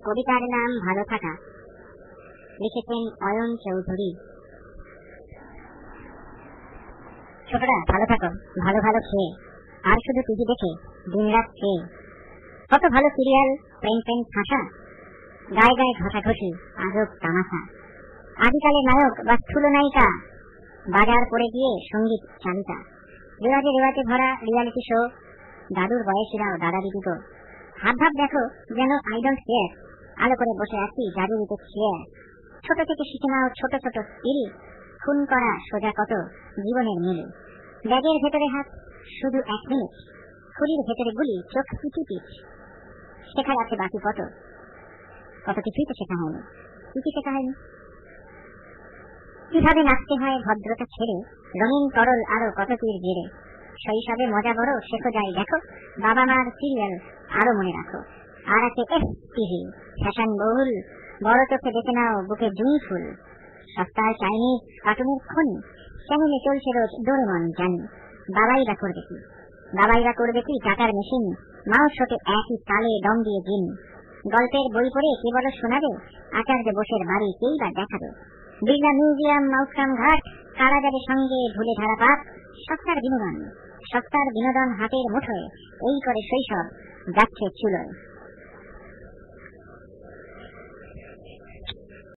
কবিতার নাম ভালো থাকা, লিখেছেন অয়ন চৌধুরী। ছোটরা ভালো থাকো, ভালো ভালো খেয়ে, আর শুধু টিভি দেখে দিনরাত খেয়ে। কত ভালো সিরিয়াল, প্রেম প্রেম ঠাসা, গায়ে গায়ে ঘষাঘষি, আজব তামাশা। আদিকালে নায়ক বা স্থূল নায়িকা, বাজার পড়ে গিয়ে সঙ্গীত চালিতা, রেওয়াজে রেওয়াজে ভরা রিয়ালিটি শো, দাদুর বয়সীরাও দাদা দিদিগো। হাব ভাব দেখো যেন আই ডোন্ট কেয়ার, আলো করে বসে আছি জাদুরিতে চেয়ার। ছোট থেকে শিখে নাও ছোট ছোট স্কিল, খুন করা সোজা কত জীবনের মিল। ব্যাগের ভেতরে হাত, শুধু 1 মিনিট, খুলির ভেতরে গুলি, চোখ পিটি। শেখার আছে বাকি কত, কত কিছুই তো শেখা হয়নি। কি শেখা হয়নি? কিভাবে নাচতে হয় ভদ্রতা ছেড়ে, রঙিন তরল আরো কত তীর জেরে। শৈশবে মজা বড় শেখো যাই দেখো, বাবা মার সিরিয়াল আরো মনে রাখো। আর আছে টিভি, ফ্যাশন বহুল, বড় চোখে দেখে নাও বুকে জুঁই ফুল। সস্তায় চাইনিজ কার্টুনের খনি, চ্যানেলে চলছে রোজ ডোরেমন জানি। বাবাইরা করবে কি টাকার মেশিন, মাউস শোটে একই তালে দম দিয়ে জিন। গল্পের বই পড়ে কে বড় শোনাবে, আচার্য বোসের বাড়ি কেই বা দেখাবে। বিড়লা মিউজিয়াম, মাউসগ্রাম ঘাট, কারা যাবে সঙ্গে ভুলে ধারা পাপ। সস্তার বিনোদন হাতের মুঠোয়, এই করে শৈশব যাচ্ছে চুলোয়।